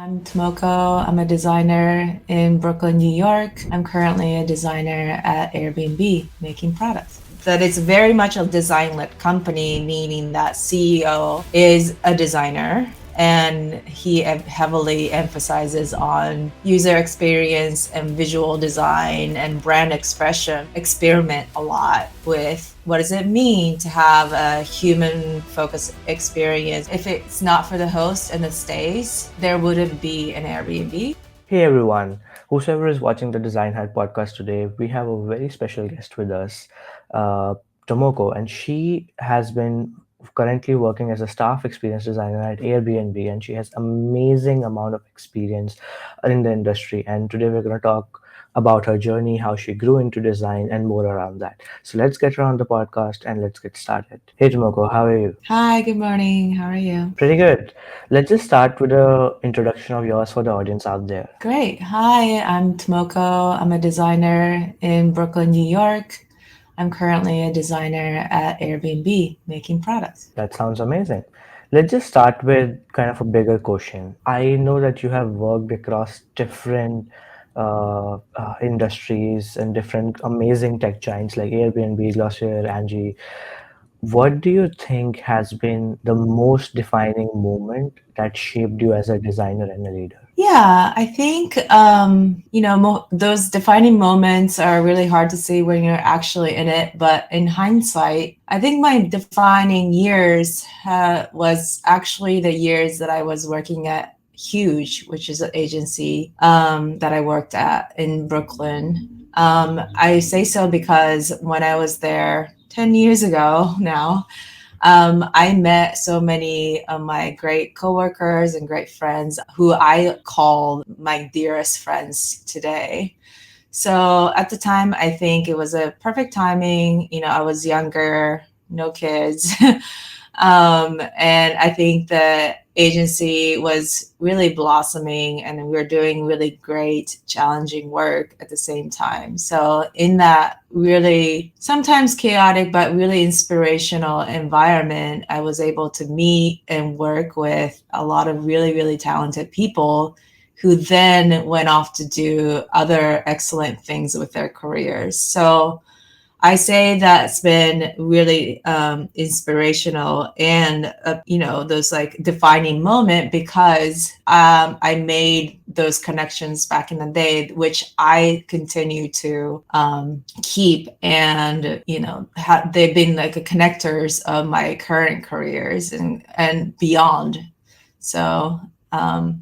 I'm Tomoko. I'm a designer in Brooklyn, New York. I'm currently a designer at Airbnb making products. That it's very much a design led company, meaning that CEO is a designer and he heavily emphasizes on user experience and visual design and brand expression. Experiment a lot with what does it mean to have a human focused experience. If it's not for the host and the stays, there wouldn't be an Airbnb. Hey everyone, whosoever is watching the Design Hack podcast today, we have a very special guest with us, uh, Tomoko, and she has been currently working as a staff experience designer at Airbnb, and she has amazing amount of experience in the industry. And today we're going to talk about her journey, how she grew into design, and more around that. So let's get her on the podcast and let's get started. Hey Tomoko, how are you? Hi, good morning. How are you? Pretty good. Let's just start with a introduction of yours for the audience out there. Great. Hi, I'm Tomoko. I'm a designer in Brooklyn, New York. I'm currently a designer at Airbnb making products. That sounds amazing. Let's just start with kind of a bigger question. I know that you have worked across different industries and different amazing tech giants like Airbnb, Glossier, Angie. What do you think has been the most defining moment that shaped you as a designer and a leader? Yeah, I think those defining moments are really hard to see when you're actually in it. But in hindsight, I think my defining years was actually the years that I was working at Huge, which is an agency that I worked at in Brooklyn. I say so because when I was there 10 years ago now, I met so many of my great coworkers and great friends who I call my dearest friends today. So at the time, I think it was a perfect timing. I was younger, no kids. And I think the agency was really blossoming and we were doing really great, challenging work at the same time. So, in that really sometimes chaotic, but really inspirational environment, I was able to meet and work with a lot of really, really talented people who then went off to do other excellent things with their careers. So, I say that's been really inspirational and those like defining moment because I made those connections back in the day, which I continue to keep, and they've been like a connectors of my current careers and beyond. So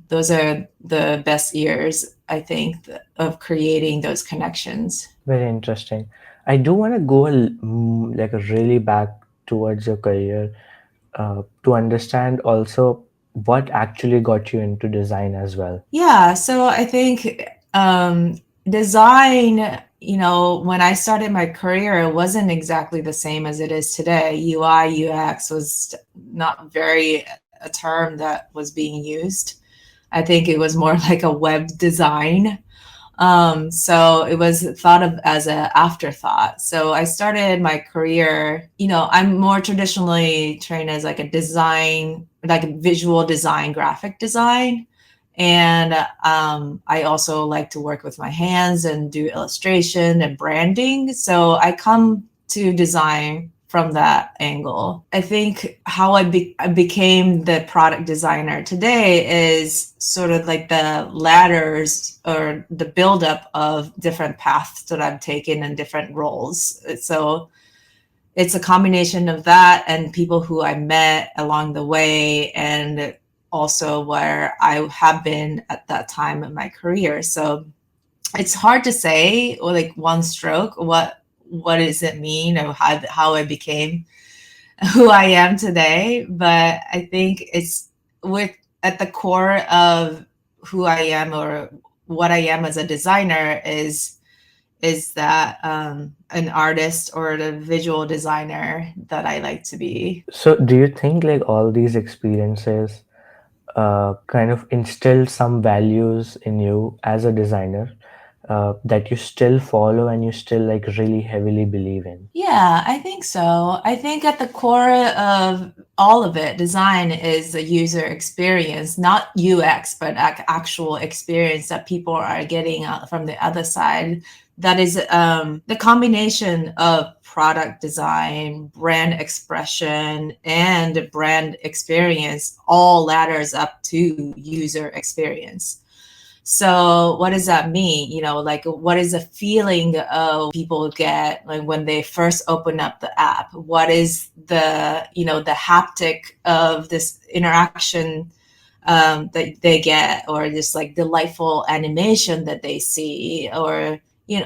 those are the best years, I think, of creating those connections. Very interesting. I do want to go like a really back towards your career to understand also what actually got you into design as well. Yeah, so I think design, when I started my career, it wasn't exactly the same as it is today. UI, UX was not very a term that was being used. I think it was more like a web design. So it was thought of as an afterthought. So I started my career, I'm more traditionally trained as like a design, like a visual design, graphic design. And I also like to work with my hands and do illustration and branding. So I come to design from that angle. I think how I became the product designer today is sort of like the ladders or the buildup of different paths that I've taken in different roles. So it's a combination of that and people who I met along the way, and also where I have been at that time in my career. So it's hard to say, or like one stroke, what does it mean or how I became who I am today. But I think it's with at the core of who I am or what I am as a designer is that an artist or a visual designer that I like to be. So, do you think like all these experiences kind of instilled some values in you as a designer? that you still follow and you still like really heavily believe in? Yeah, I think so. I think at the core of all of it, design is a user experience, not UX, but actual experience that people are getting from the other side. That is the combination of product design, brand expression, and brand experience all ladders up to user experience. So what does that mean? Like what is the feeling of people get like when they first open up the app? What is the haptic of this interaction that they get, or just like delightful animation that they see, or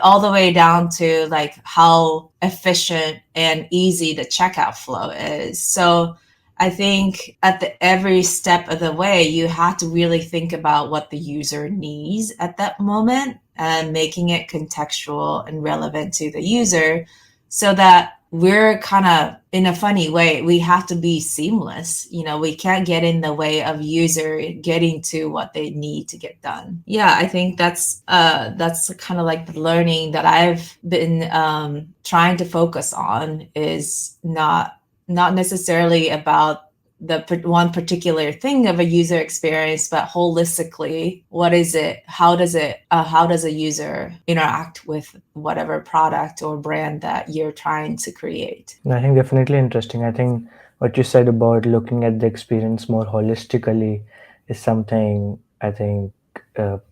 all the way down to like how efficient and easy the checkout flow is. So I think at every step of the way, you have to really think about what the user needs at that moment and making it contextual and relevant to the user, so that we're kind of in a funny way, we have to be seamless. We can't get in the way of user getting to what they need to get done. Yeah, I think that's kind of like the learning that I've been trying to focus on, is not necessarily about the one particular thing of a user experience, but holistically, what is it? How does a user interact with whatever product or brand that you're trying to create? And I think definitely interesting. I think what you said about looking at the experience more holistically is something I think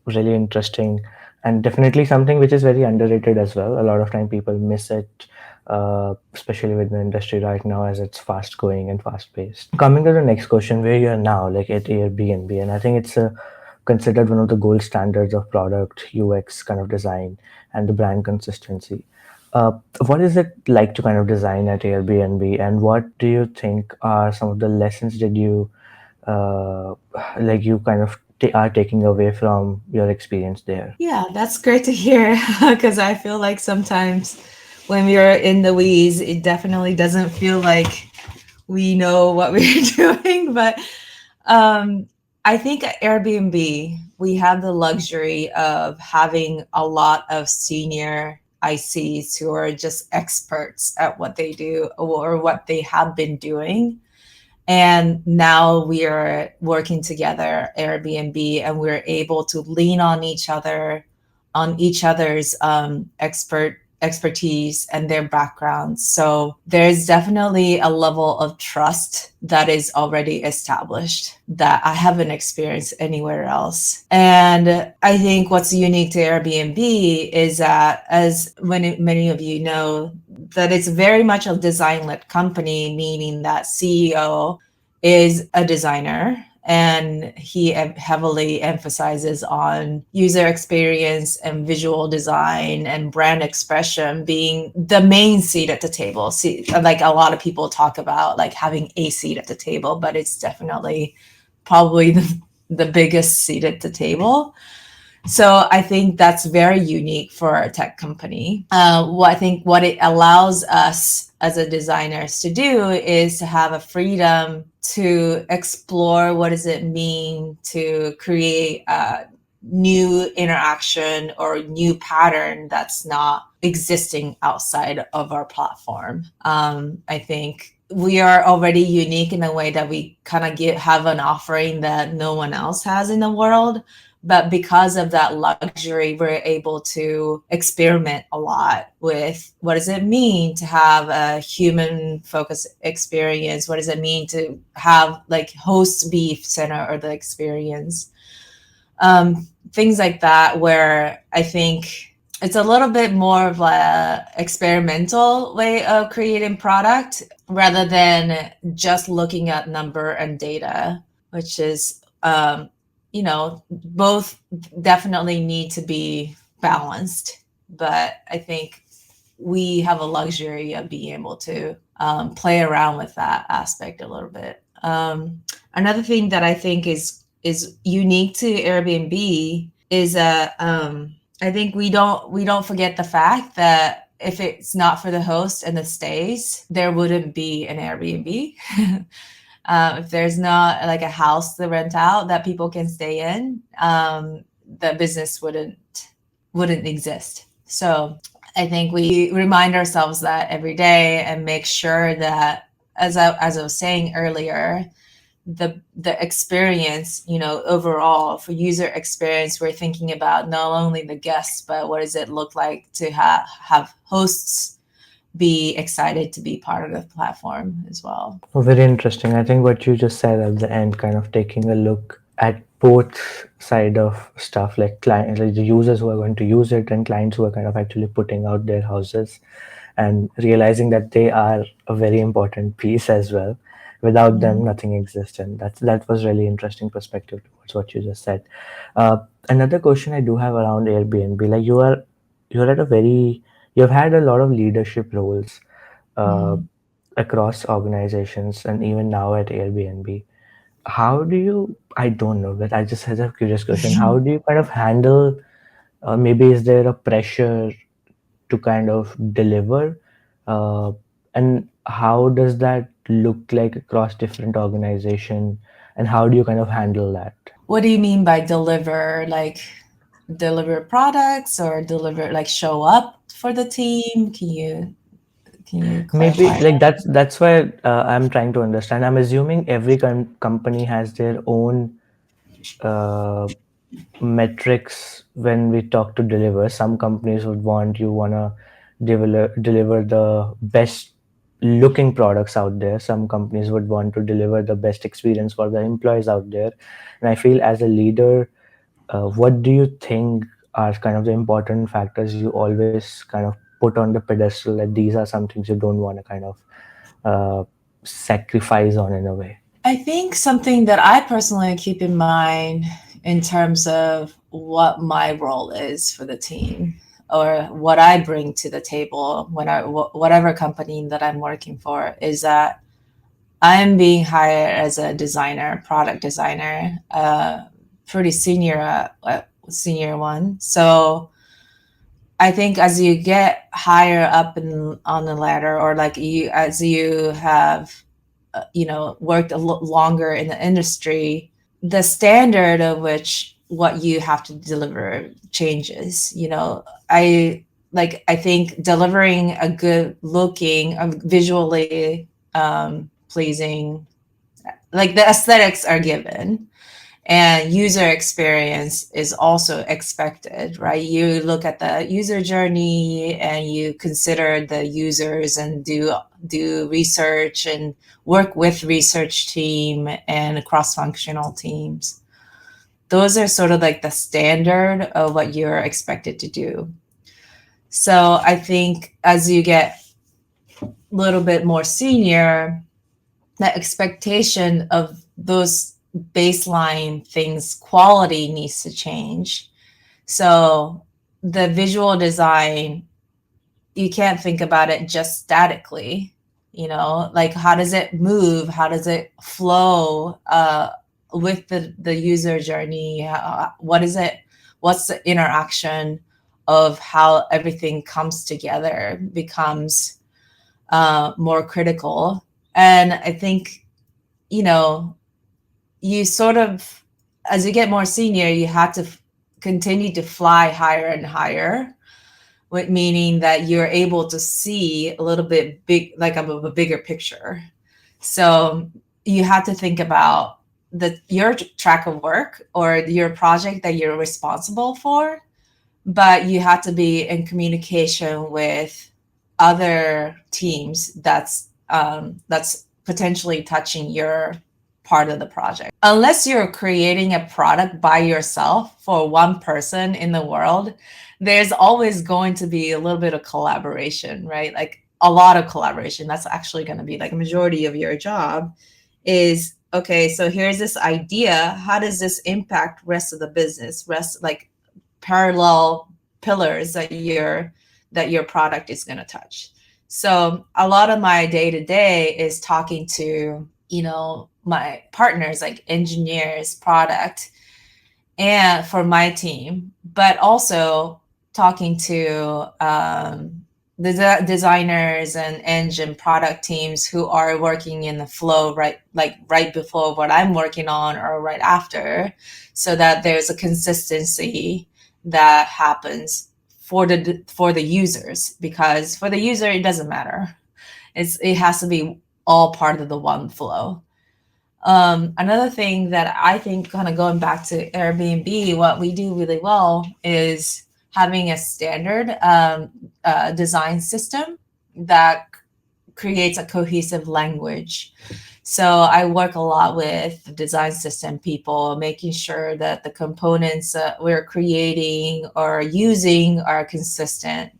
really interesting, and definitely something which is very underrated as well. A lot of time people miss it, especially with the industry right now as it's fast going and fast paced. Coming to the next question, where you are now, like at Airbnb, and I think it's considered one of the gold standards of product UX kind of design and the brand consistency. Uh, what is it like to kind of design at Airbnb, and what do you think are some of the lessons that you uh, like you kind of are taking away from your experience there? Yeah, that's great to hear, because I feel like sometimes when we're in the weeds, it definitely doesn't feel like we know what we're doing. But um, I think at Airbnb, we have the luxury of having a lot of senior ICs who are just experts at what they do or what they have been doing. And now we are working together, Airbnb, and we're able to lean on each other's expertise and their backgrounds. So there's definitely a level of trust that is already established that I haven't experienced anywhere else. And I think what's unique to Airbnb is that, as many of you know, that it's very much a design-led company, meaning that CEO is a designer, and he heavily emphasizes on user experience and visual design and brand expression being the main seat at the table. See, like a lot of people talk about like having a seat at the table, but it's definitely probably the biggest seat at the table. So I think that's very unique for a tech company. I think what it allows us as a designers to do is to have a freedom to explore what does it mean to create a new interaction or new pattern that's not existing outside of our platform. I think we are already unique in a way that we kind of have an offering that no one else has in the world. But because of that luxury, we're able to experiment a lot with what does it mean to have a human focused experience? What does it mean to have like host be center of the experience? Things like that, where I think it's a little bit more of a experimental way of creating product rather than just looking at number and data, which is both definitely need to be balanced. But I think we have a luxury of being able to play around with that aspect a little bit. Another thing that I think is unique to Airbnb is that I think we don't forget the fact that if it's not for the host and the stays, there wouldn't be an Airbnb. If there's not like a house to rent out that people can stay in, the business wouldn't exist. So I think we remind ourselves that every day and make sure that, as I was saying earlier, the experience, overall for user experience, we're thinking about not only the guests, but what does it look like to have hosts be excited to be part of the platform as well. Oh, very interesting. I think what you just said at the end, kind of taking a look at both side of stuff, like client, like the users who are going to use it and clients who are kind of actually putting out their houses, and realizing that they are a very important piece as well. Without them, Mhm. nothing exists, and that was really interesting perspective towards what you just said. Uh, Another question I do have around Airbnb, like you're at a very you've had a lot of leadership roles. Uh, Mhm. Across organizations and even now at Airbnb. How do you, I don't know, but I just had a curious question. How do you kind of handle, maybe is there a pressure to kind of deliver? Uh, and how does that look like across different organization? And how do you kind of handle that? What do you mean by deliver? Like deliver products or deliver like show up for the team? Can you Maybe clarify like that? that's why I'm trying to understand. I'm assuming every company has their own uh, metrics when we talk to deliver. Some companies would want you wanna deliver the best looking products out there. Some companies would want to deliver the best experience for the employees out there. And I feel as a leader, what do you think are kind of the important factors you always kind of put on the pedestal, that these are some things you don't want to kind of uh, sacrifice on in a way? I think something that I personally keep in mind in terms of what my role is for the team or what I bring to the table when whatever company that I'm working for is that I'm being hired as a designer, product designer, pretty senior one. So I think as you get higher up on the ladder, or like as you have, worked longer in the industry, the standard of which what you have to deliver changes. I think delivering a good looking, visually pleasing, like the aesthetics are given, and user experience is also expected, right? You look at the user journey and you consider the users and do research and work with research team and cross-functional teams. Those are sort of like the standard of what you're expected to do. So I think as you get a little bit more senior, the expectation of those baseline things, quality needs to change. So the visual design, you can't think about it just statically, like how does it move? How does it flow with the user journey? What is it? What's the interaction of how everything comes together becomes more critical. And I think, you know, you sort of, as you get more senior, you have to continue to fly higher and higher, meaning that you're able to see a little bit big, like a bigger picture. So you have to think about your track of work or your project that you're responsible for, but you have to be in communication with other teams that's potentially touching your part of the project. Unless you're creating a product by yourself for one person in the world, there's always going to be a little bit of collaboration, right? Like a lot of collaboration. That's actually going to be like a majority of your job is, okay, so here's this idea. How does this impact rest of the business? Rest like parallel pillars that your product is going to touch. So a lot of my day to day is talking to, my partners like engineers, product, and for my team, but also talking to the designers and engine product teams who are working in the flow right before what I'm working on or right after, so that there's a consistency that happens for the users, because for the user it doesn't matter. It has to be all part of the one flow. Another thing that I think, kind of going back to Airbnb, what we do really well is having a standard design system that creates a cohesive language. So I work a lot with design system people, making sure that the components that we're creating or using are consistent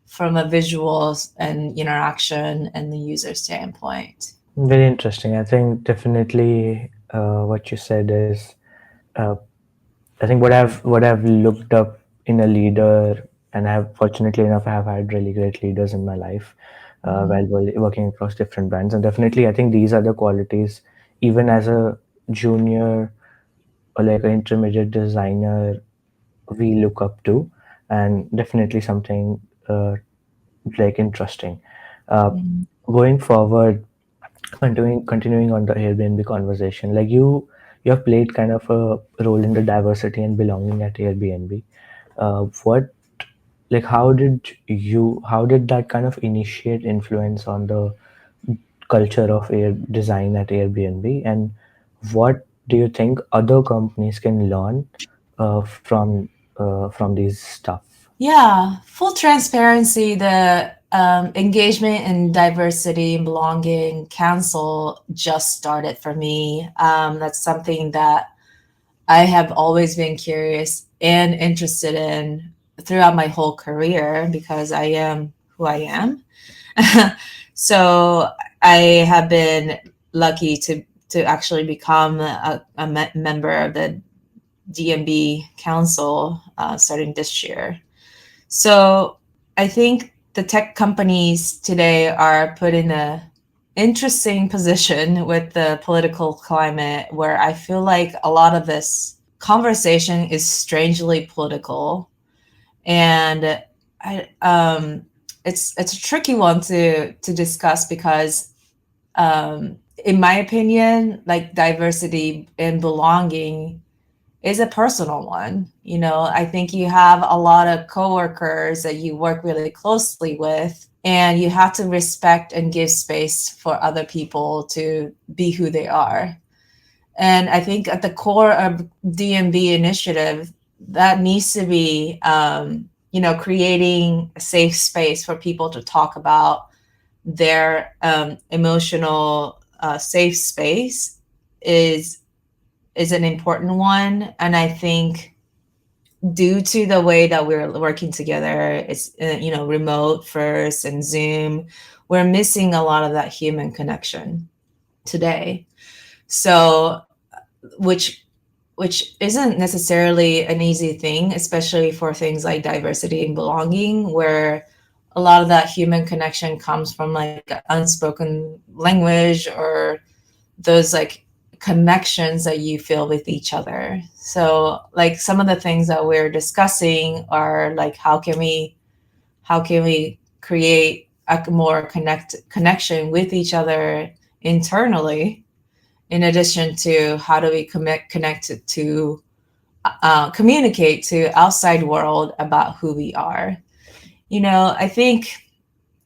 from a visuals and interaction and the user standpoint. Very interesting. I think definitely what you said is, uh, I think what I've looked up in a leader, and I have fortunately enough I have had really great leaders in my life Mhm. while working across different brands, and definitely I think these are the qualities even as a junior or like an intermediate designer we look up to, and definitely something like interesting. Uh, Mhm. Going forward, continuing on the Airbnb conversation, like you have played kind of a role in the diversity and belonging at Airbnb. What like how did that kind of initiate influence on the culture of air design at Airbnb, and what do you think other companies can learn from these stuff? Yeah, full transparency, the engagement and diversity and belonging council just started for me. That's something that I have always been curious and interested in throughout my whole career, because I am who I am. So I have been lucky to actually become a member of the DMB Council starting this year. So I think the tech companies today are put in a interesting position with the political climate, where I feel like a lot of this conversation is strangely political, and I it's a tricky one to discuss, because in my opinion, like, diversity and belonging is a personal one. I think you have a lot of coworkers that you work really closely with, and you have to respect and give space for other people to be who they are. And I think at the core of DMB initiative, that needs to be, creating a safe space for people to talk about their emotional safe space is is an important one. And I think, due to the way that we're working together, it's remote first and Zoom, we're missing a lot of that human connection today. So, which which isn't necessarily an easy thing, especially for things like diversity and belonging, where a lot of that human connection comes from like unspoken language, or those like connections that you feel with each other. So like some of the things that we're discussing are like, how can we create a more connection with each other internally, in addition to how do we connect to communicate to outside world about who we are. I think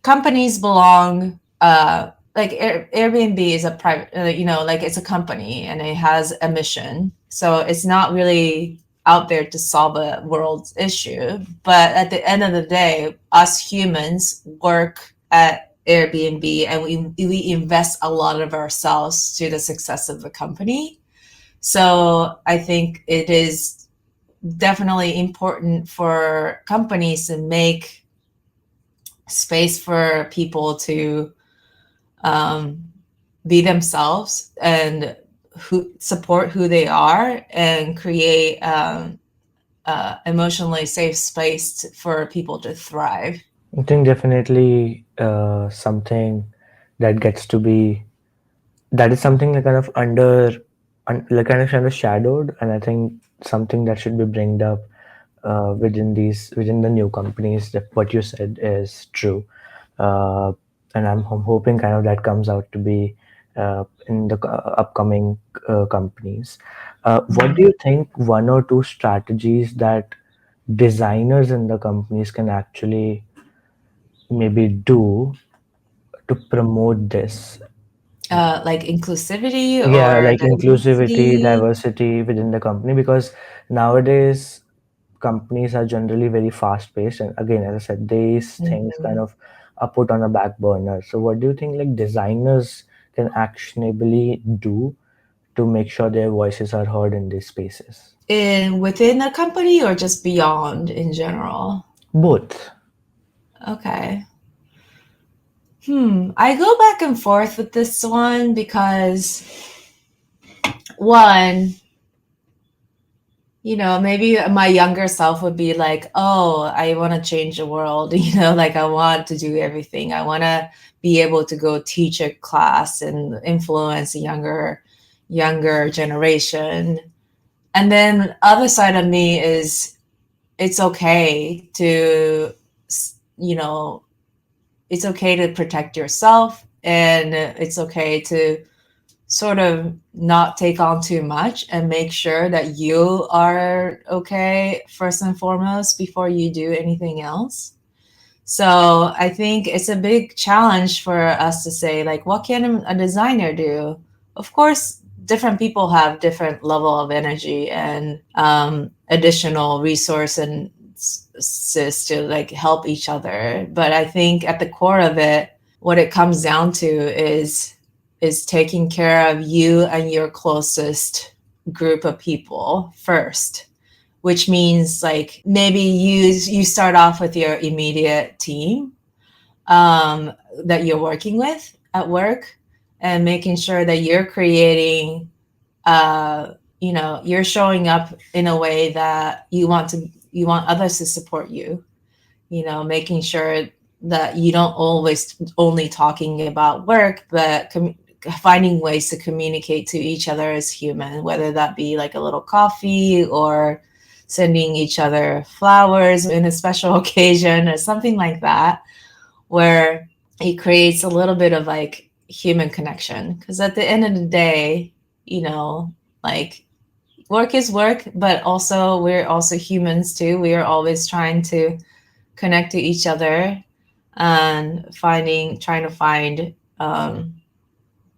companies belong, like Airbnb is a private, like, it's a company and it has a mission, so it's not really out there to solve a world's issue. But at the end of the day, us humans work at Airbnb, and we invest a lot of ourselves to the success of the company. So I think it is definitely important for companies to make space for people to um, be themselves, and who support who they are, and create emotionally safe space for people to thrive. I think definitely something that gets to be that is something like kind of like kind of shadowed, and I think something that should be bringed up within the new companies, that what you said is true. uh, and I'm hoping kind of that comes out to be in the upcoming companies. What do Mhm. you think one or two strategies that designers in the companies can actually maybe do to promote this? Like inclusivity Yeah, or like inclusivity, diversity. diversity within the company, because nowadays companies are generally very fast paced, and again, as I said, these things kind Mhm. of are put on a back burner. So what do you think like designers can actionably do to make sure their voices are heard in these spaces? In within a company or just beyond in general? Both. Okay. I go back and forth with this one because one, maybe my younger self would be like, oh, I want to change the world, like I want to do everything. I want to be able to go teach a class and influence a younger generation. And then other side of me is it's okay to, you know, it's okay to protect yourself, and it's okay to sort of not take on too much and make sure that you are okay first and foremost before you do anything else. So I think it's a big challenge for us to say, like, what can a designer do? Of course, different people have different level of energy and additional resource and to like help each other. But I think at the core of it, what it comes down to is taking care of you and your closest group of people first, which means like maybe you start off with your immediate team that you're working with at work, and making sure that you're creating you're showing up in a way that you want others to support you, making sure that you don't always only talking about work, but finding ways to communicate to each other as human, whether that be like a little coffee or sending each other flowers in a special occasion or something like that, where it creates a little bit of like human connection. Because at the end of the day, like work is work, but also we're also humans too. We are always trying to connect to each other and trying to find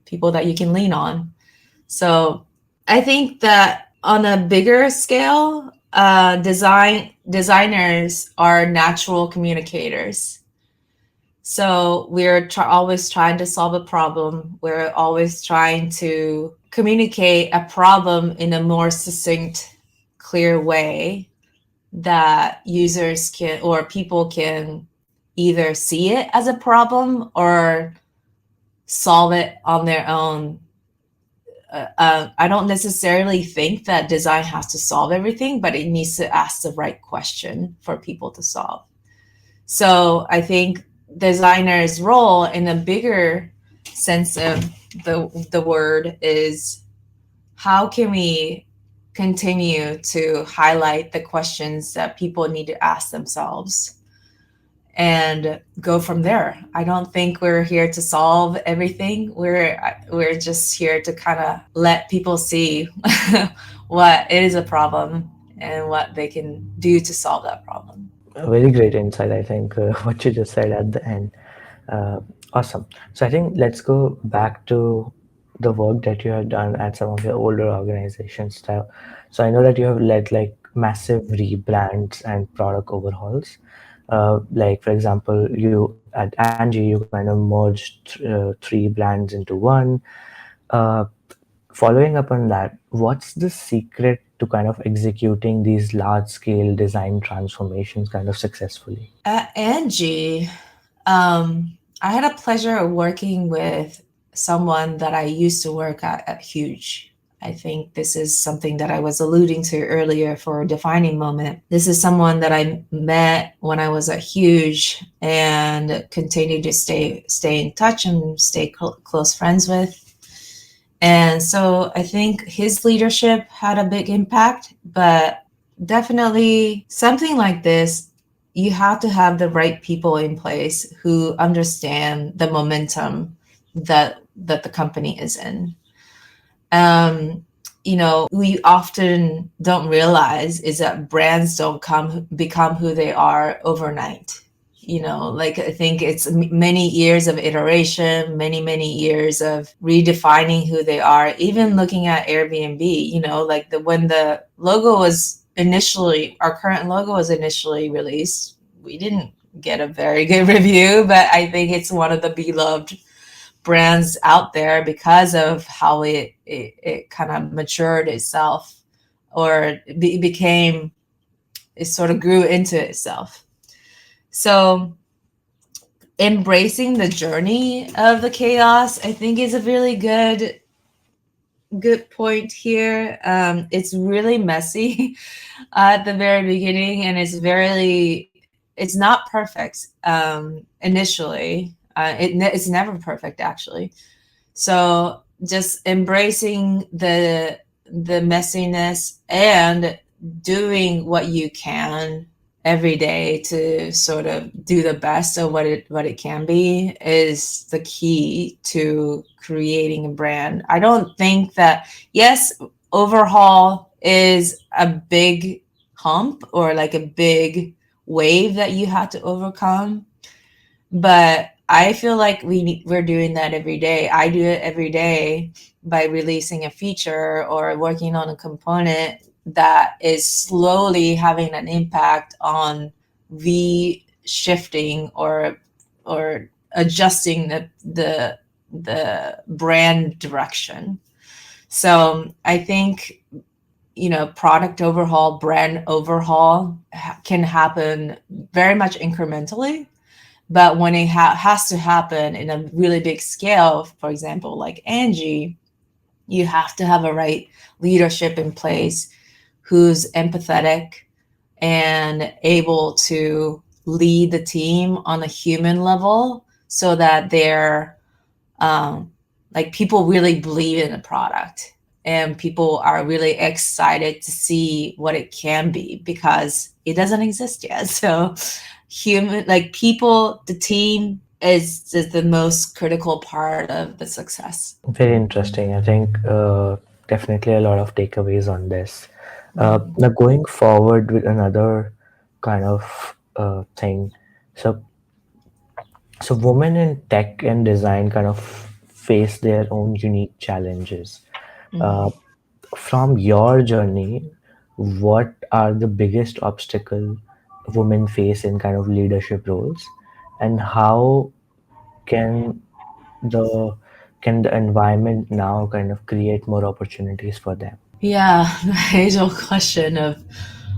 people that you can lean on. So I think that on a bigger scale, designers are natural communicators. So we're always trying to solve a problem. We're always trying to communicate a problem in a more succinct, clear way that users can or people can either see it as a problem or solve it on their own. I don't necessarily think that design has to solve everything, but it needs to ask the right question for people to solve. So I think designer's role in a bigger sense of the word is how can we continue to highlight the questions that people need to ask themselves and go from there. I don't think we're here to solve everything. We're just here to kind of let people see what is a problem and what they can do to solve that problem. A very great insight, I think, what you just said at the end. Uh, awesome. So I think let's go back to the work that you have done at some of your older organizations. So I know that you have led like massive rebrands and product overhauls. Like for example, you at Angie, you kind of merged three brands into one. Uh, Following up on that, what's the secret to kind of executing these large scale design transformations kind of successfully? At Angie, I had a pleasure of working with someone that I used to work at Huge. I think this is something that I was alluding to earlier for a defining moment. This is someone that I met when I was at Huge and continue to stay in touch and stay close friends with. And so I think his leadership had a big impact, but definitely something like this, you have to have the right people in place who understand the momentum that the company is in. Um, we often don't realize is that brands don't become who they are overnight. Like I think it's many years of iteration, many years of redefining who they are. Even looking at Airbnb, like when the logo was initially, our current logo was initially released, we didn't get a very good review, but I think it's one of the beloved brands out there because of how it kind of matured itself, or became, it sort of grew into itself. So embracing the journey of the chaos, I think, is a really good point here. It's really messy at the very beginning, and it's not perfect initially. It's never perfect, actually. So just embracing the messiness and doing what you can every day to sort of do the best of what it can be is the key to creating a brand. I don't think that, yes, overhaul is a big hump or like a big wave that you have to overcome, but I feel like we're doing that every day. I do it every day by releasing a feature or working on a component that is slowly having an impact on shifting or adjusting the brand direction. So I think, product overhaul, brand overhaul can happen very much incrementally. But when it has to happen in a really big scale, for example, like Angie, you have to have a right leadership in place who's empathetic and able to lead the team on a human level so that they're like, people really believe in the product and people are really excited to see what it can be because it doesn't exist yet. So like people, the team is the most critical part of the success. Very interesting. I think definitely a lot of takeaways on this. Now, going forward with another kind of thing. So, women in tech and design kind of face their own unique challenges. Uh, from your journey, what are the biggest obstacle women face in kind of leadership roles, and how can the environment now kind of create more opportunities for them? Yeah, the age-old question of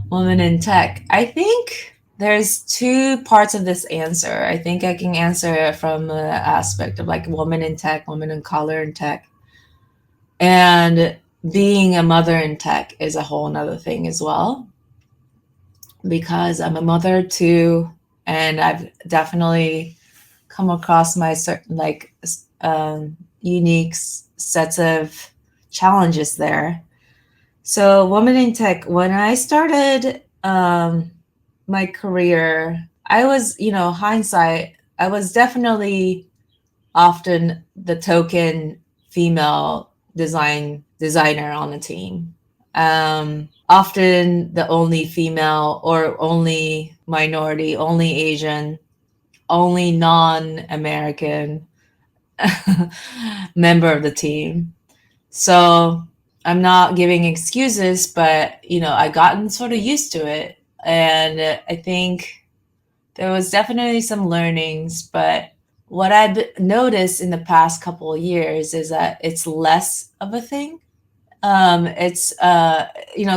women in tech. I think there's two parts of this answer. I think I can answer it from the aspect of like women in tech, women in color in tech. And being a mother in tech is a whole nother thing as well, because I'm a mother too, and I've definitely come across my certain unique sets of challenges there. So, woman in tech, when I started my career, I was, hindsight, I was definitely often the token female designer on the team. Often the only female or only minority, only Asian, only non-American member of the team. So I'm not giving excuses, but I gotten sort of used to it. And I think there was definitely some learnings, but what I've noticed in the past couple of years is that it's less of a thing. It's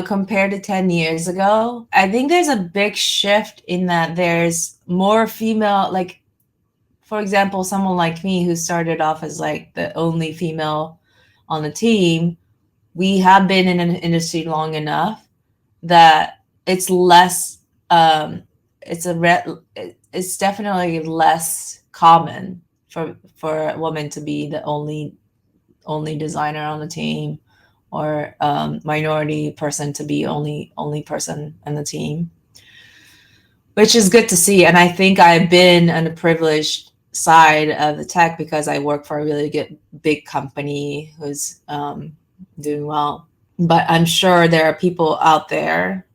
compared to 10 years ago, I think there's a big shift in that there's more female, like, for example, someone like me who started off as like the only female on the team. We have been in an industry long enough that it's less it's definitely less common for a woman to be the only designer on the team, or minority person to be only person in the team, which is good to see. And I think I've been on the privileged side of the tech because I work for a really good big company who's doing well. but I'm sure there are people out there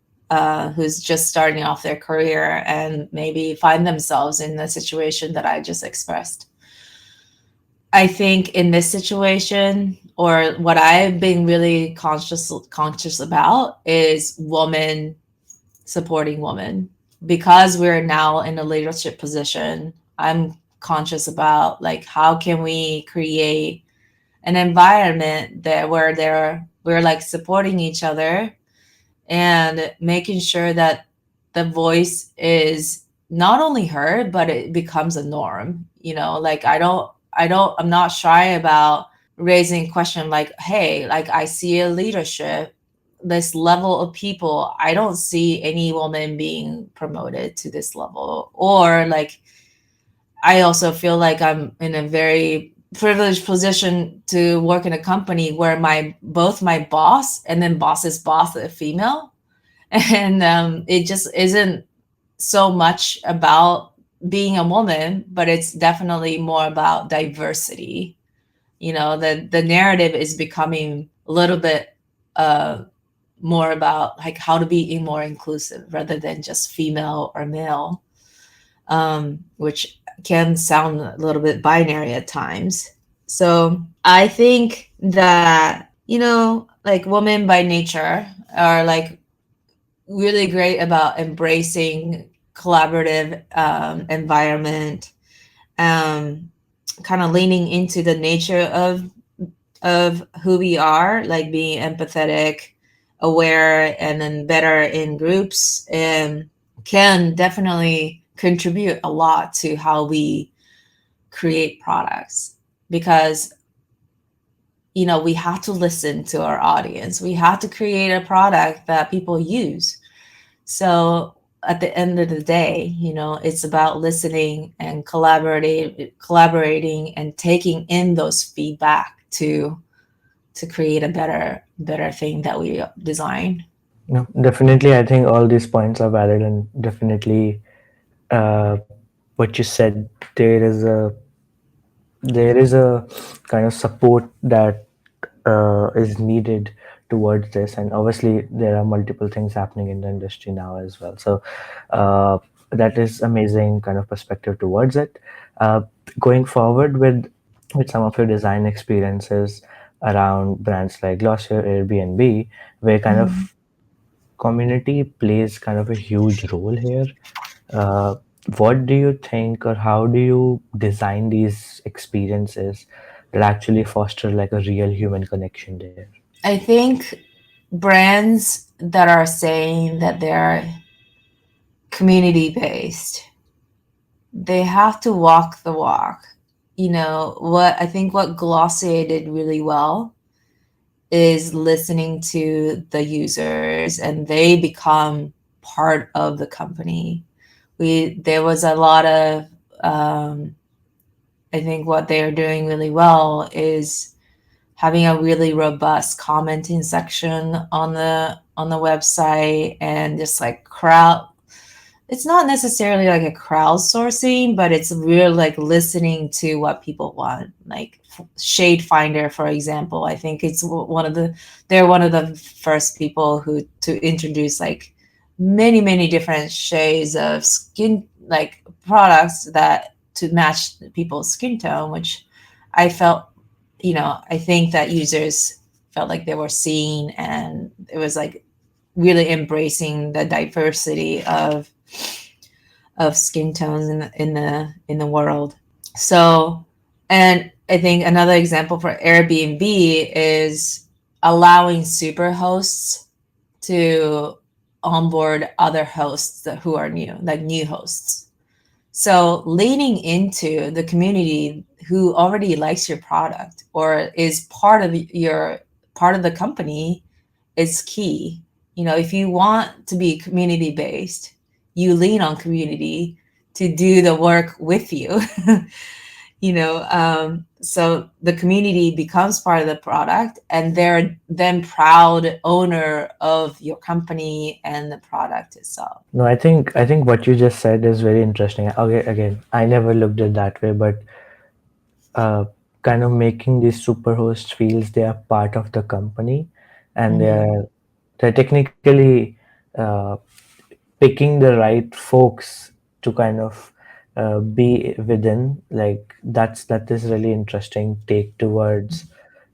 who's just starting off their career and maybe find themselves in the situation that I just expressed. I think in this situation, or what I've been really conscious about, is woman supporting women. Because we're now in a leadership position, I'm conscious about like how can we create an environment that where we're like supporting each other and making sure that the voice is not only heard but it becomes a norm. Like I'm not shy about raising question like, hey, like I see a leadership, this level of people, I don't see any woman being promoted to this level. Or like I also feel like I'm in a very privileged position to work in a company where my boss and then boss's boss is female, and it just isn't so much about being a woman, but it's definitely more about diversity. The narrative is becoming a little bit uh, more about like how to be more inclusive rather than just female or male, which can sound a little bit binary at times. So I think that, like women by nature are like really great about embracing collaborative environment, um, kind of leaning into the nature of who we are, like being empathetic, aware, and then better in groups, and can definitely contribute a lot to how we create products. Because we have to listen to our audience, we have to create a product that people use. So at the end of the day, it's about listening and collaborating and taking in those feedback to create a better thing that we design. No, definitely. I think all these points are valid, and definitely, uh, what you said, there is a kind of support that is needed towards this, and obviously there are multiple things happening in the industry now as well. So uh, that is amazing kind of perspective towards it. Uh, Going forward with some of your design experiences around brands like Glossier, Airbnb, where kind Mhm. of community plays kind of a huge role here. Uh, what do you think, or how do you design these experiences that actually foster like a real human connection there? I think brands that are saying that they're community based, they have to walk the walk. What Glossier did really well is listening to the users, and they become part of the company. There was a lot of, um, I think what they are doing really well is having a really robust commenting section on the website, and just like crowd, it's not necessarily like a crowdsourcing, but it's real like listening to what people want. Like Shade Finder, for example, I think they're one of the first people who to introduce like many many different shades of skin, like products that to match people's skin tone, which I felt, I think that users felt like they were seen, and it was like really embracing the diversity of skin tones in the world. So, and I think another example for Airbnb is allowing super hosts to onboard other hosts who are new, like new hosts. So leaning into the community who already likes your product or is part of the company is key. If you want to be community based, you lean on community to do the work with you. So the community becomes part of the product, and they're then proud owner of your company and the product itself. No, I think what you just said is very interesting. Okay, again, I never looked at it that way, but uh, kind of making these superhosts feels they are part of the company, and Mm-hmm. they're technically uh, picking the right folks to kind of be within. Like that is really interesting take towards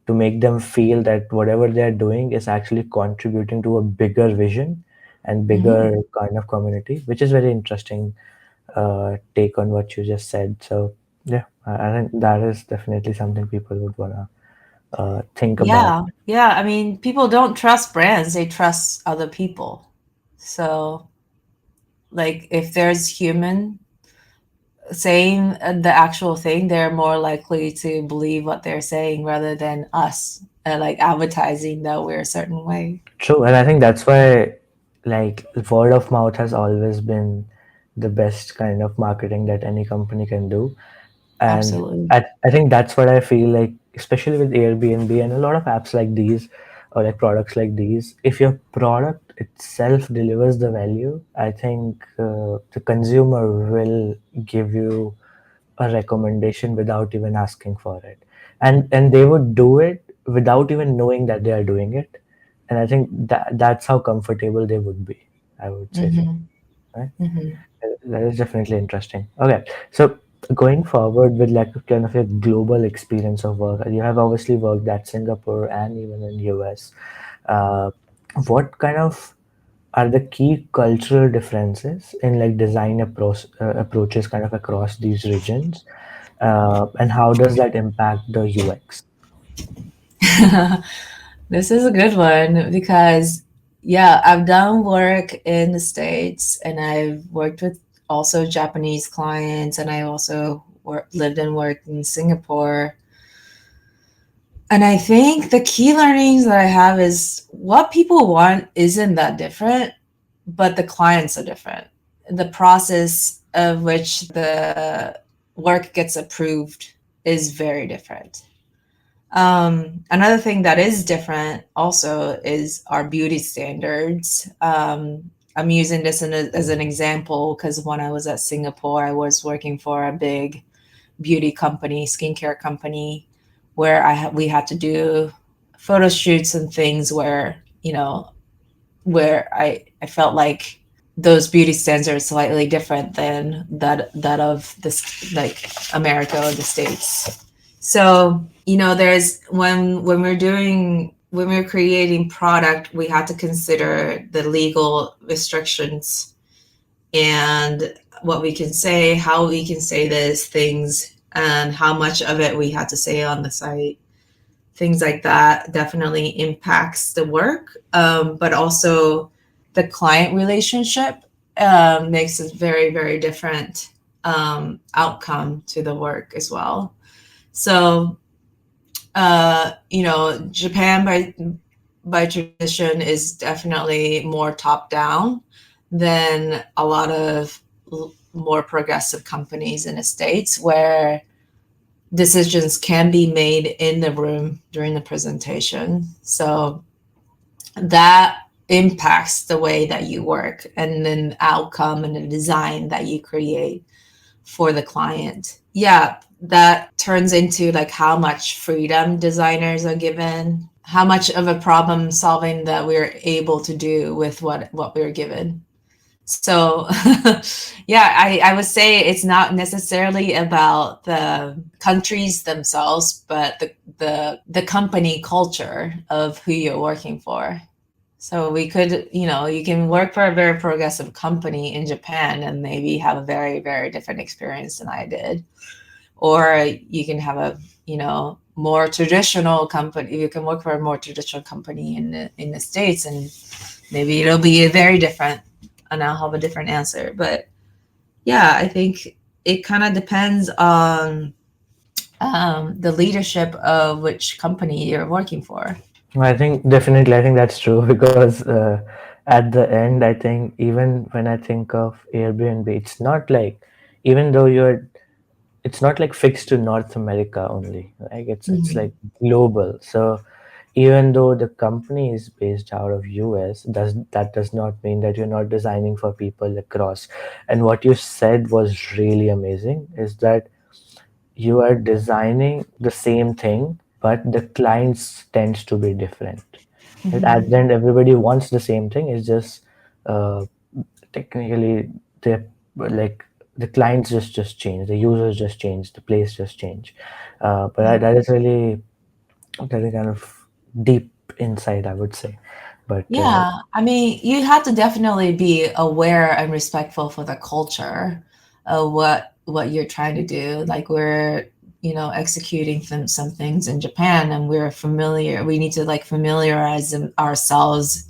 to make them feel that whatever they're doing is actually contributing to a bigger vision and bigger Mm-hmm. kind of community, which is very interesting take on what you just said. So yeah, I think that is definitely something people would wanna think about. Yeah. Yeah. I mean, people don't trust brands, they trust other people. So, like, if there's human saying the actual thing, they're more likely to believe what they're saying rather than us, like advertising that we're a certain way. True, and I think that's why like word of mouth has always been the best kind of marketing that any company can do. And Absolutely. I think that's what I feel like, especially with Airbnb and a lot of apps like these or like products like these. If your product itself delivers the value, I think the consumer will give you a recommendation without even asking for it, and they would do it without even knowing that they are doing it. And I think that's how comfortable they would be, I would say so, Mm-hmm. right? Mm-hmm. That is definitely interesting. Okay, so going forward with like kind of a global experience of work, you have obviously worked at Singapore and even in US. Uh, what kind of are the key cultural differences in like approaches kind of across these regions, and how does that impact the UX? This is a good one because, yeah, I've done work in the States and I've worked with also Japanese clients, and I also lived and worked in Singapore. And I think the key learnings that I have is what people want isn't that different, but the clients are different. The process of which the work gets approved is very different. Another thing that is different also is our beauty standards. I'm using this as an example because when I was at Singapore, I was working for a big beauty company, skincare company, where we had to do photo shoots and things where, where I felt like those beauty standards are slightly different than that of this, like America or the States. So, there's when we're creating product, we had to consider the legal restrictions and what we can say, how we can say those things, and how much of it we had to say on the site. Things like that definitely impacts the work, but also the client relationship makes a very, very different outcome to the work as well. So, Japan by tradition is definitely more top down than a lot of more progressive companies in the States, where decisions can be made in the room during the presentation. So that impacts the way that you work and then the outcome and the design that you create for the client. Yeah, that turns into like how much freedom designers are given, how much of a problem solving that we're able to do with what we're given. So, yeah, I would say it's not necessarily about the countries themselves, but the company culture of who you're working for. So we could, you can work for a very progressive company in Japan and maybe have a very, very different experience than I did. Or you can have a, more traditional company. You can work for a more traditional company in the States, and maybe it'll be very different, and I'll have a different answer. But yeah, I think it kind of depends on the leadership of which company you're working for. I think definitely, I think that's true because at the end, I think even when I think of Airbnb, it's not like, even though it's not like fixed to North America only. Like it's Mhm. like global. So even though the company is based out of US, does not mean that you're not designing for people across. And what you said was really amazing, is that you are designing the same thing, but the clients tends to be different. Right? At Hmm. the end, everybody wants the same thing. It's just uh, technically they like the clients just change, the users just change, the place just change. But Yeah. that is really very kind of deep insight, I would say. But Yeah, I mean, you have to definitely be aware and respectful for the culture of what you're trying to do. Like we're, executing some things in Japan, and we're familiar. We need to like familiarize ourselves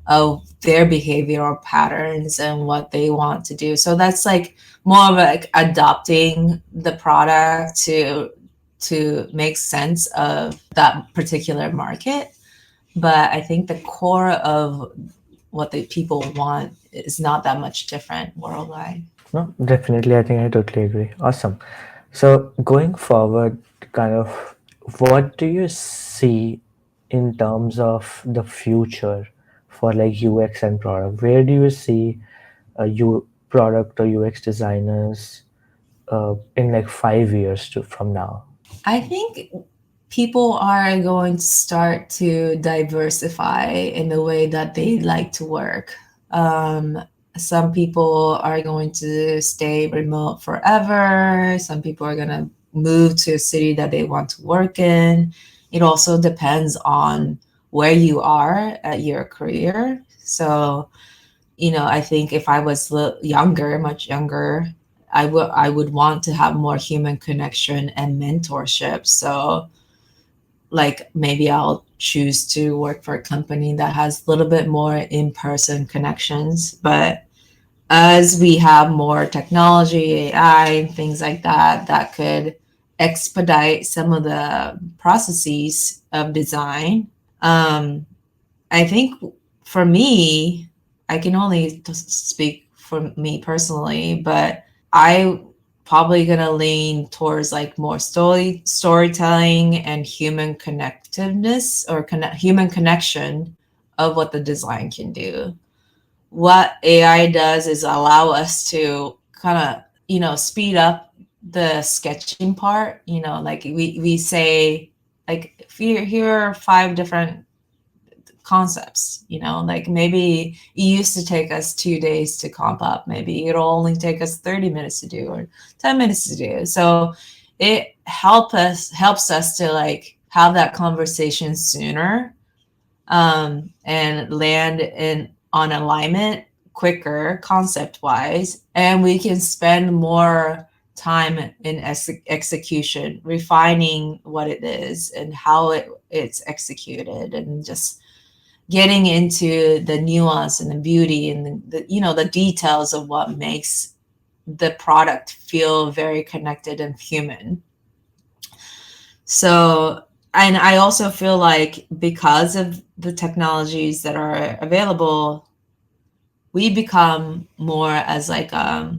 of their behavioral patterns and what they want to do. So that's like more of like adopting the product to make sense of that particular market. But I think the core of what the people want is not that much different worldwide. no, definitely, I think I totally agree. Awesome. So going forward, kind of, what do you see in terms of the future for like UX and product? Where do you see you product or UX designers in like 5 years from now? I think people are going to start to diversify in the way that they like to work. Um, some people are going to stay remote forever. Some people are going to move to a city that they want to work in. It also depends on where you are at your career. So, I think if I was younger, much younger, I would want to have more human connection and mentorship. So like maybe I'll choose to work for a company that has a little bit more in-person connections. But as we have more technology, AI, and things like that, that could expedite some of the processes of design. I think for me, I can only speak for me personally, but I probably gonna lean towards like more storytelling and human connectiveness or human connection of what the design can do. What AI does is allow us to kind of, speed up the sketching part. Like we say, like here are 5 different concepts. Like maybe it used to take us 2 days to comp up, maybe it'll only take us 30 minutes to do or 10 minutes to do. So it helps us to like have that conversation sooner, and land in on alignment quicker concept wise, and we can spend more time in execution refining what it is and how it's executed, and just getting into the nuance and the beauty and the details of what makes the product feel very connected and human. So, and I also feel like because of the technologies that are available, we become more as like a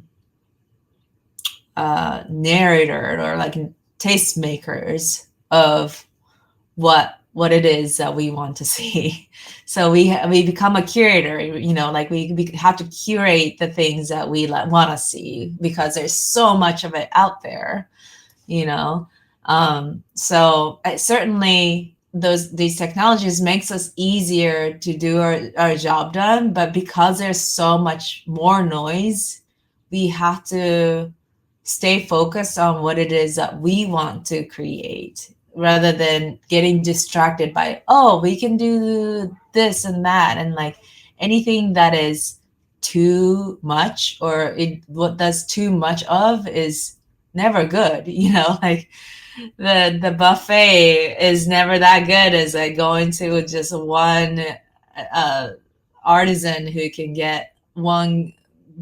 narrator or like tastemakers of what it is that we want to see. So we become a curator, like we have to curate the things that we want to see because there's so much of it out there, you know. So certainly these technologies makes us easier to do our job done, but because there's so much more noise, we have to stay focused on what it is that we want to create rather than getting distracted by, oh, we can do this and that, and like anything that is too much or what does too much of is never good. Like the buffet is never that good as like going to just one uh, artisan who can get one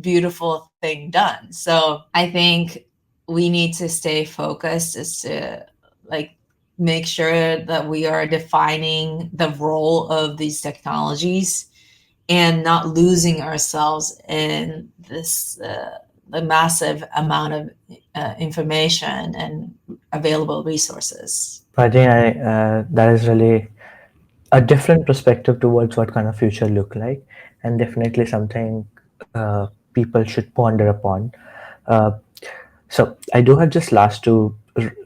beautiful thing done. So I think we need to stay focused as to like make sure that we are defining the role of these technologies and not losing ourselves in this the massive amount of information and available resources. I think that is really a different perspective towards what kind of future look like, and definitely something people should ponder upon. Uh, so I do have just last two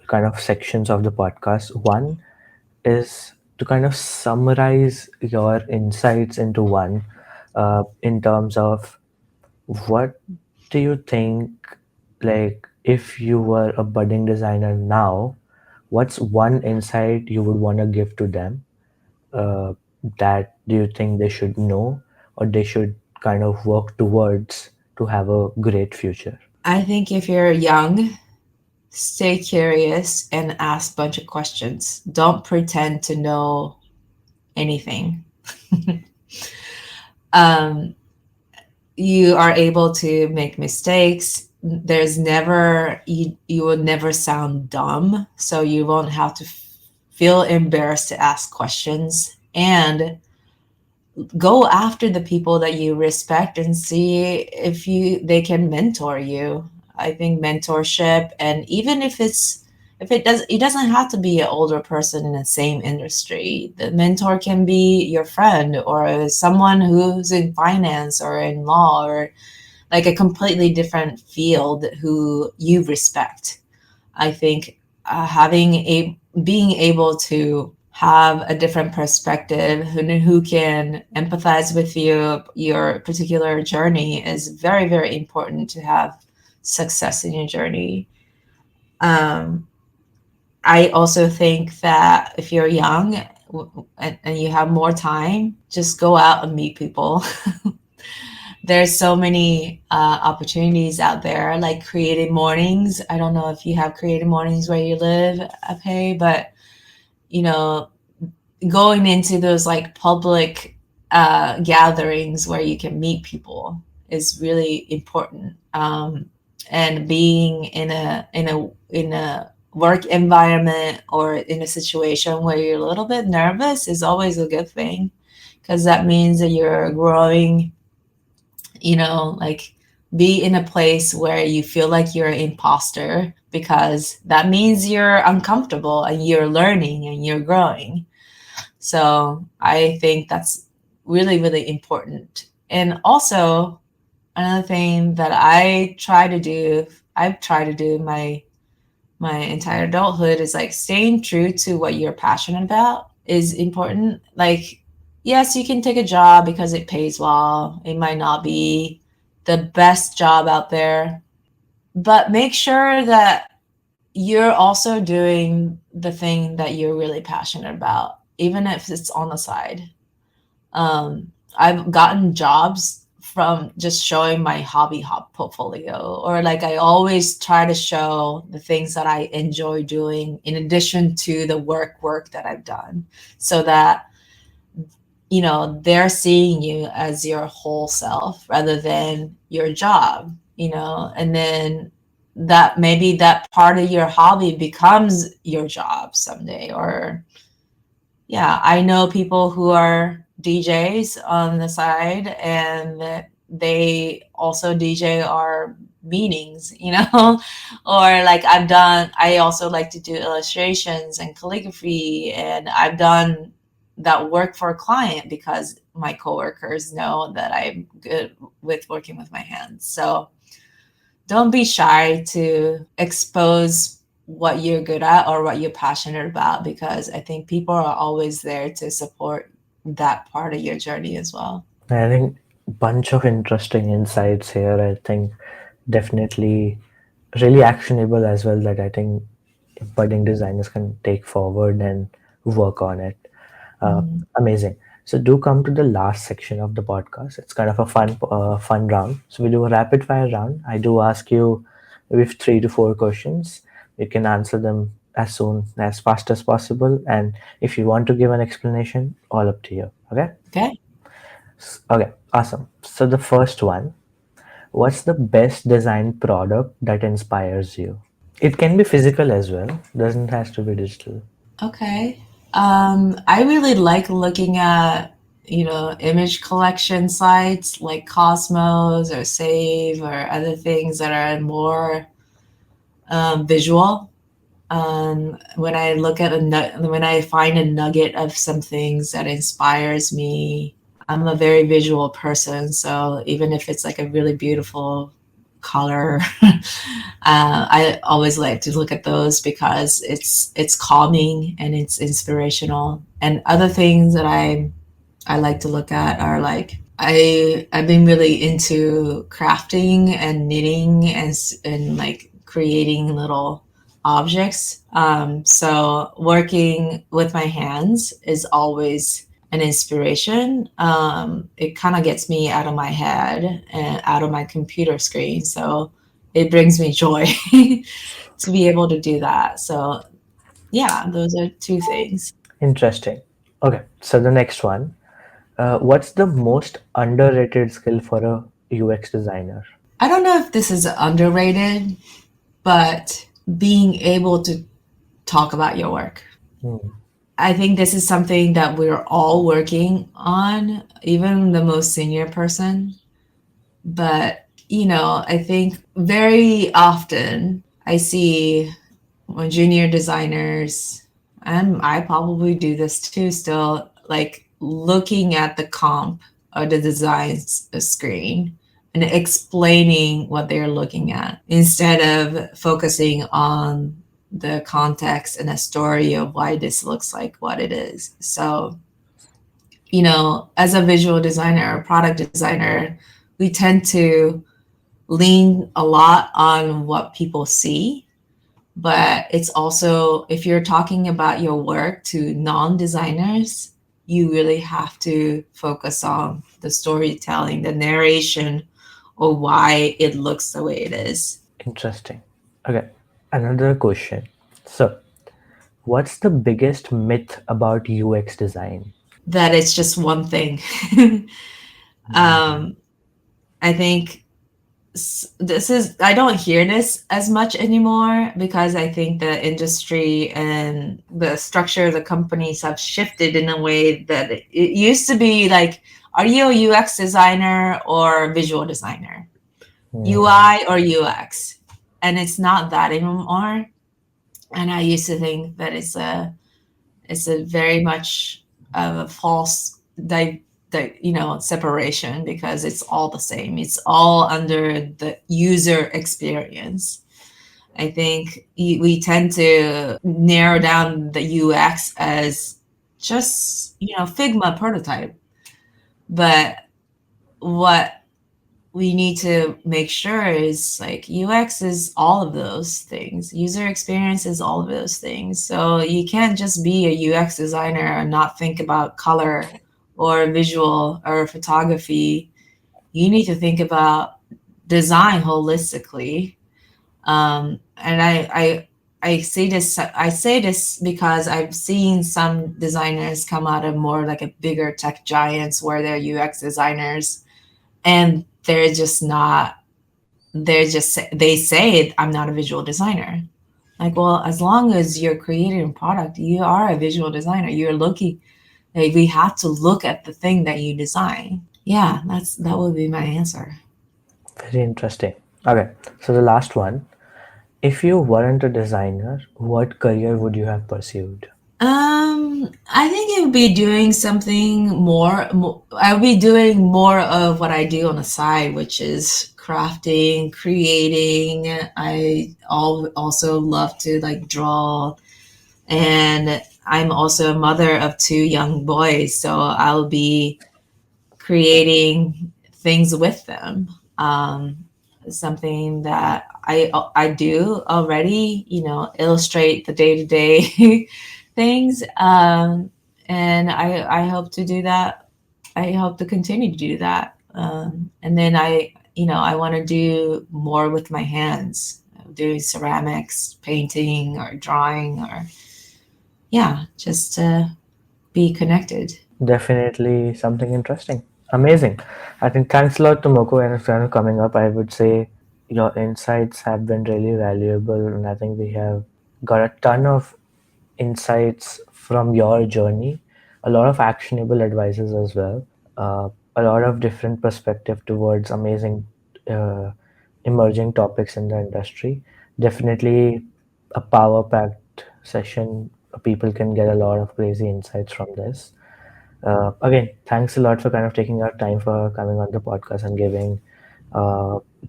kind of sections of the podcast. One is to kind of summarize your insights into one, in terms of what do you think, like if you were a budding designer now, what's one insight you would want to give to them, uh, that do you think they should know or they should kind of work towards to have a great future? I think if you're young, stay curious and ask a bunch of questions. Don't pretend to know anything. um, you are able to make mistakes. There's never, you will never sound dumb, so you won't have to feel embarrassed to ask questions, and go after the people that you respect and see if you they can mentor you. I think mentorship, and even if it's, if it doesn't have to be an older person in the same industry. The mentor can be your friend or someone who's in finance or in law or like a completely different field who you respect. I think having a being able to have a different perspective, who can empathize with you, your particular journey, is very, very important to have success in your journey. Um, I also think that if you're young and you have more time, just go out and meet people. There's so many opportunities out there, like creative mornings. I don't know if you have creative mornings where you live, Ape, but you know, going into those like public gatherings where you can meet people is really important. And being in a work environment or in a situation where you're a little bit nervous is always a good thing, because that means that you're growing. Like, be in a place where you feel like you're an imposter, because that means you're uncomfortable and you're learning and you're growing. So I think that's really, really important. And also, another thing that I've tried to do my entire adulthood, is like staying true to what you're passionate about is important. Like, yes, you can take a job because it pays well. It might not be the best job out there, but make sure that you're also doing the thing that you're really passionate about, even if it's on the side. I've gotten jobs from just showing my hobby hop portfolio, or like I always try to show the things that I enjoy doing in addition to the work that I've done, so that they're seeing you as your whole self rather than your job, and then that maybe that part of your hobby becomes your job someday. Or yeah, I know people who are DJs on the side, and they also DJ our meetings, or like I also like to do illustrations and calligraphy, and I've done that work for a client because my coworkers know that I'm good with working with my hands. So don't be shy to expose what you're good at or what you're passionate about, because I think people are always there to support that part of your journey as well. I think bunch of interesting insights here. I think definitely really actionable as well, that I think budding designers can take forward and work on it. Mm. Amazing. So do come to the last section of the podcast. It's kind of a fun round. So we do a rapid fire round. I do ask you with 3 to 4 questions. You can answer them as soon as fast as possible. And if you want to give an explanation, all up to you. Okay. Okay. Okay. Awesome. So the first one: what's the best design product that inspires you? It can be physical as well. Doesn't has to be digital. Okay. I really like looking at, image collection sites like Cosmos or Save or other things that are more visual. When I look at when I find a nugget of some things that inspires me, I'm a very visual person. So even if it's like a really beautiful color. I always like to look at those because it's calming and it's inspirational. And other things that I like to look at are like I've been really into crafting and knitting and like creating little objects. So working with my hands is always an inspiration. It kind of gets me out of my head and out of my computer screen. So it brings me joy to be able to do that. So yeah, those are two things. Interesting. Okay, so the next one. What's the most underrated skill for a UX designer? I don't know if this is underrated, but being able to talk about your work. Hmm. I think this is something that we're all working on, even the most senior person. But, I think very often I see when junior designers, and I probably do this too still, like looking at the comp or the design screen and explaining what they're looking at instead of focusing on the context and a story of why this looks like what it is. So, as a visual designer or product designer, we tend to lean a lot on what people see, but it's also, if you're talking about your work to non-designers, you really have to focus on the storytelling, the narration, or why it looks the way it is. Interesting. Okay, another question. So, what's the biggest myth about UX design? That it's just one thing. Hmm. um, I think I don't hear this as much anymore because I think the industry and the structure of the companies have shifted in a way that it used to be like, are you a UX designer or visual designer? Hmm. UI or UX? And it's not that anymore. And I used to think that it's a very much of a false separation because it's all the same. It's all under the user experience. I think we tend to narrow down the UX as just Figma prototype, but what we need to make sure is like UX is all of those things. User experience is all of those things. So you can't just be a UX designer and not think about color or visual or photography. You need to think about design holistically. And I say this because I've seen some designers come out of more like a bigger tech giants where they're UX designers and they say I'm not a visual designer. Like, well, as long as you're creating a product, you are a visual designer. You're looking, like, we have to look at the thing that you design. Yeah, that would be my answer. Very interesting. Okay, so the last one. If you weren't a designer, what career would you have pursued? I think it would be doing something more. I would be doing more of what I do on the side, which is crafting, creating. Also love to like draw, and I'm also a mother of two young boys, so I'll be creating things with them. Something that I do already, illustrate the day to day things, and I hope to do that. I hope to continue to do that, and then I want to do more with my hands, doing ceramics, painting, or drawing, or yeah, just to be connected. Definitely something interesting. Amazing. I think thanks a lot to Moko and kind of coming up. I would say your insights have been really valuable, and I think we have got a ton of insights from your journey, a lot of actionable advices as well, a lot of different perspective towards amazing uh, emerging topics in the industry. Definitely a power packed session. People can get a lot of crazy insights from this. Again, thanks a lot for kind of taking our time for coming on the podcast and giving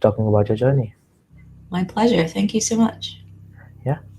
talking about your journey. My pleasure. Thank you so much. Yeah.